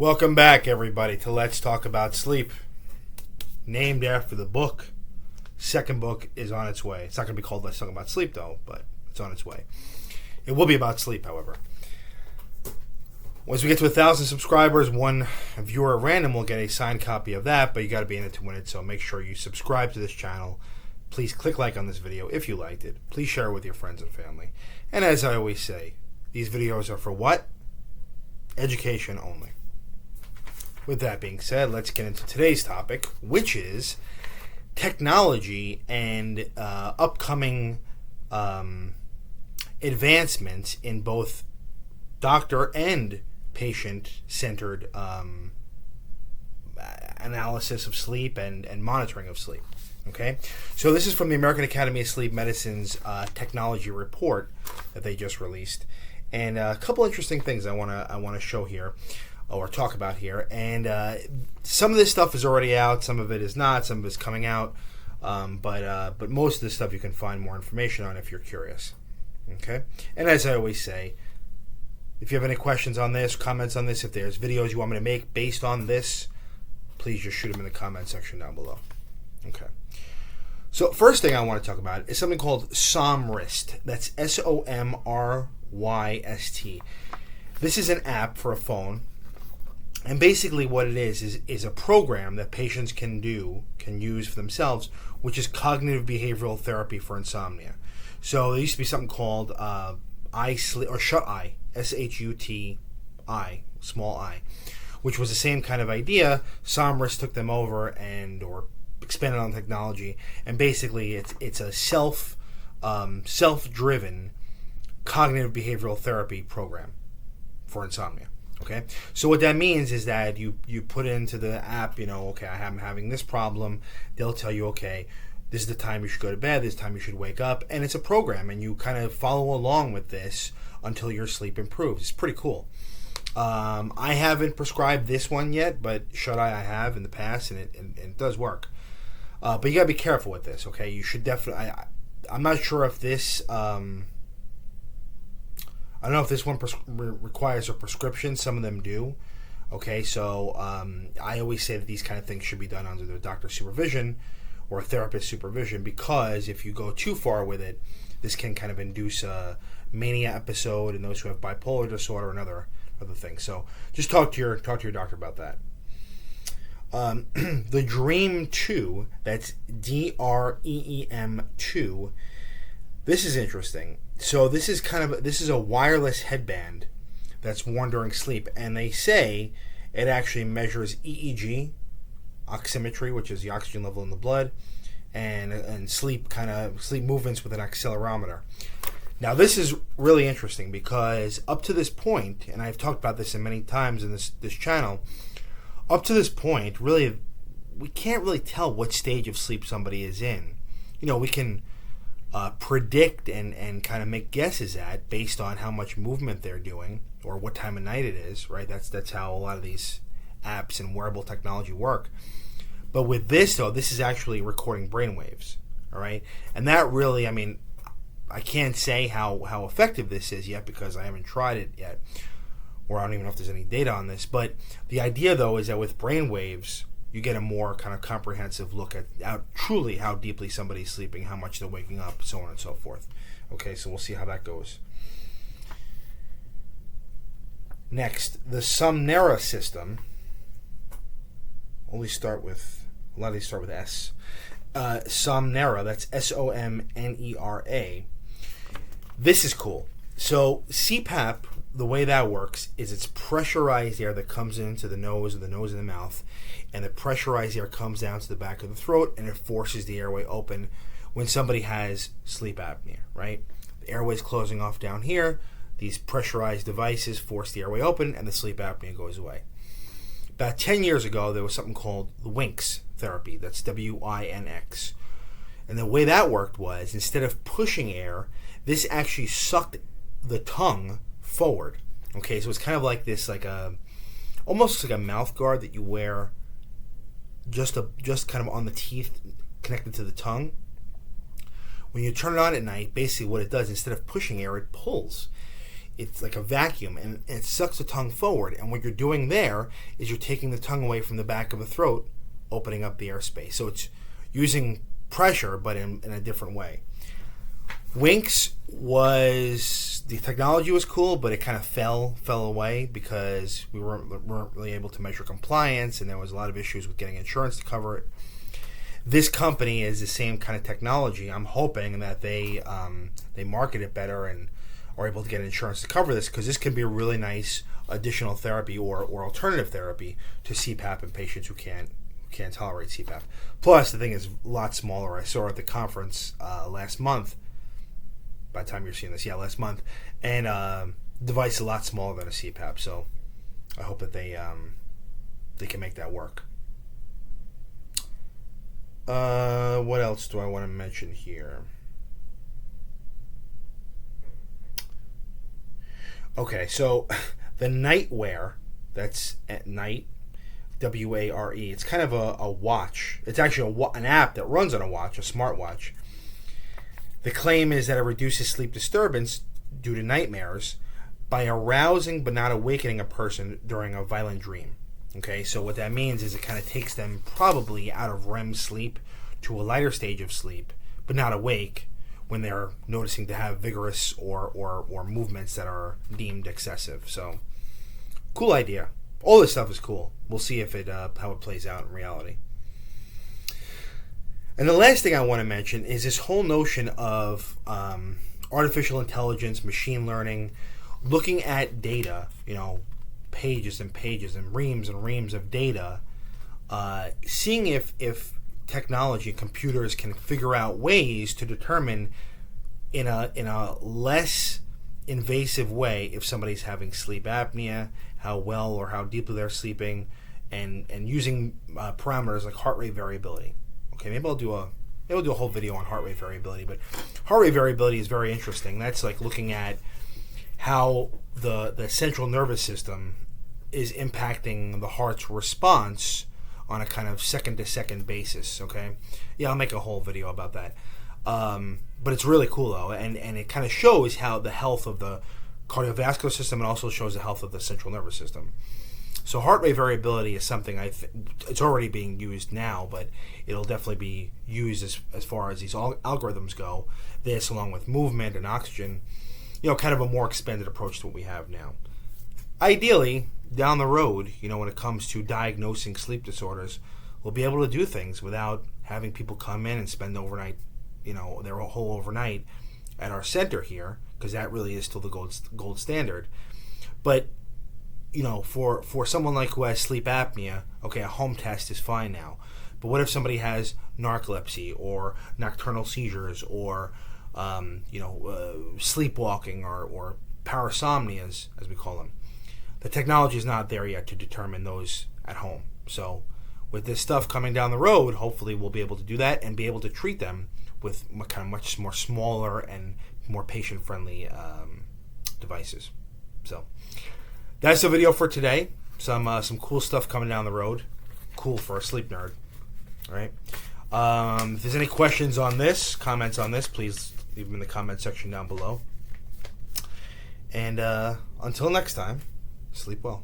Welcome back, everybody, to Let's Talk About Sleep. Named after the book. Second book is on its way. It's not going to be called Let's Talk About Sleep, though, but it's on its way. It will be about sleep, however. Once we get to 1,000 subscribers, one viewer at random will get a signed copy of that, but you got to be in it to win it, so make sure you subscribe to this channel. Please click like on this video if you liked it. Please share it with your friends and family. And as I always say, these videos are for what? Education only. With that being said, let's get into today's topic, which is technology and upcoming advancements in both doctor and patient-centered analysis of sleep and monitoring of sleep. Okay, so this is from the American Academy of Sleep Medicine's technology report that they just released, and a couple interesting things I want to show here or talk about here. And some of this stuff is already out, some of it is not, some of it's coming out, but most of this stuff you can find more information on if you're curious. Okay, and as I always say, if you have any questions on this, comments on this, if there's videos you want me to make based on this, please just shoot them in the comment section down below. Okay. So first thing I want to talk about is something called Somryst. That's SOMRYST. This is an app for a phone, and basically what it is a program that patients can use for themselves, which is cognitive behavioral therapy for insomnia. So there used to be something called iSleep or Shut Eye, SHUTI, small I, which was the same kind of idea. Somryst took them over or expanded on technology, and basically it's a self-driven cognitive behavioral therapy program for insomnia. Okay, so what that means is that you put into the app, okay, I'm having this problem. They'll tell you, okay, this is the time you should go to bed, this is the time you should wake up, and it's a program, and you kind of follow along with this until your sleep improves. It's pretty cool. I haven't prescribed this one yet, but Shut Eye I have in the past, and it does work. But you gotta be careful with this, okay? You should definitely. I'm not sure if this. I don't know if this one requires a prescription. Some of them do. Okay, so I always say that these kind of things should be done under the doctor's supervision or a therapist's supervision, because if you go too far with it, this can kind of induce a mania episode in those who have bipolar disorder and other things. So just talk to your doctor about that. The Dream 2, that's DREEM 2. This is interesting. So this is a wireless headband that's worn during sleep, and they say it actually measures EEG, oximetry, which is the oxygen level in the blood, and sleep movements with an accelerometer. Now this is really interesting because up to this point, and I've talked about this many times in this channel, up to this point, really, we can't really tell what stage of sleep somebody is in. We can predict and kind of make guesses at based on how much movement they're doing or what time of night it is, right? That's how a lot of these apps and wearable technology work. But with this, though, this is actually recording brainwaves, all right? And that really, I can't say how effective this is yet because I haven't tried it yet, or I don't even know if there's any data on this. But the idea, though, is that with brainwaves, you get a more kind of comprehensive look at truly how deeply somebody's sleeping, how much they're waking up, so on and so forth. Okay, so we'll see how that goes. Next, the Somnera system. A lot of these start with S. Somnera, that's SOMNERA. This is cool. So CPAP, the way that works is it's pressurized air that comes into the nose and the mouth, and the pressurized air comes down to the back of the throat, and it forces the airway open when somebody has sleep apnea, right? The airway's closing off down here. These pressurized devices force the airway open, and the sleep apnea goes away. About 10 years ago, there was something called the Winx Therapy. That's WINX. And the way that worked was, instead of pushing air, this actually sucked the tongue forward. Okay, so it's kind of like this, almost like a mouth guard that you wear just kind of on the teeth, connected to the tongue. When you turn it on at night, basically what it does, instead of pushing air, it pulls. it's like a vacuum, and it sucks the tongue forward. And what you're doing there is you're taking the tongue away from the back of the throat, opening up the airspace. So it's using pressure, but in a different way. Winx the technology was cool, but it kind of fell away because we weren't really able to measure compliance, and there was a lot of issues with getting insurance to cover it. This company is the same kind of technology. I'm hoping that they market it better and are able to get insurance to cover this, because this can be a really nice additional therapy or alternative therapy to CPAP in patients who can't tolerate CPAP. Plus, the thing is a lot smaller. I saw it at the conference last month. By the time you're seeing this, last month, and device a lot smaller than a CPAP. So I hope that they can make that work. What else do I want to mention here? Okay, so the nightwear, that's at night, WARE. It's kind of a watch. It's actually an app that runs on a watch, a smartwatch. The claim is that it reduces sleep disturbance due to nightmares by arousing but not awakening a person during a violent dream. Okay, so what that means is it kind of takes them probably out of REM sleep to a lighter stage of sleep, but not awake when they're noticing to have vigorous or movements that are deemed excessive. So, cool idea. All this stuff is cool. We'll see if how it plays out in reality. And the last thing I want to mention is this whole notion of artificial intelligence, machine learning, looking at data, pages and pages and reams of data, seeing if technology, computers can figure out ways to determine in a less invasive way if somebody's having sleep apnea, how well or how deeply they're sleeping, and using parameters like heart rate variability. Okay, maybe I'll do a whole video on heart rate variability, but heart rate variability is very interesting. That's like looking at how the central nervous system is impacting the heart's response on a kind of second-to-second basis, okay? Yeah, I'll make a whole video about that. But it's really cool, though, and it kind of shows how the health of the cardiovascular system and also shows the health of the central nervous system. So heart rate variability is something it's already being used now, but it'll definitely be used as far as these algorithms go. This, along with movement and oxygen, kind of a more expanded approach to what we have now. Ideally, down the road, when it comes to diagnosing sleep disorders, we'll be able to do things without having people come in and spend overnight, their whole overnight at our center here, because that really is still the gold standard. But for someone like who has sleep apnea, okay, a home test is fine now. But what if somebody has narcolepsy or nocturnal seizures or sleepwalking or parasomnias, as we call them? The technology is not there yet to determine those at home. So with this stuff coming down the road, hopefully we'll be able to do that and be able to treat them with kind of much more smaller and more patient-friendly devices. So that's the video for today. Some cool stuff coming down the road. Cool for a sleep nerd. All right. If there's any questions on this, comments on this, please leave them in the comment section down below. And until next time, sleep well.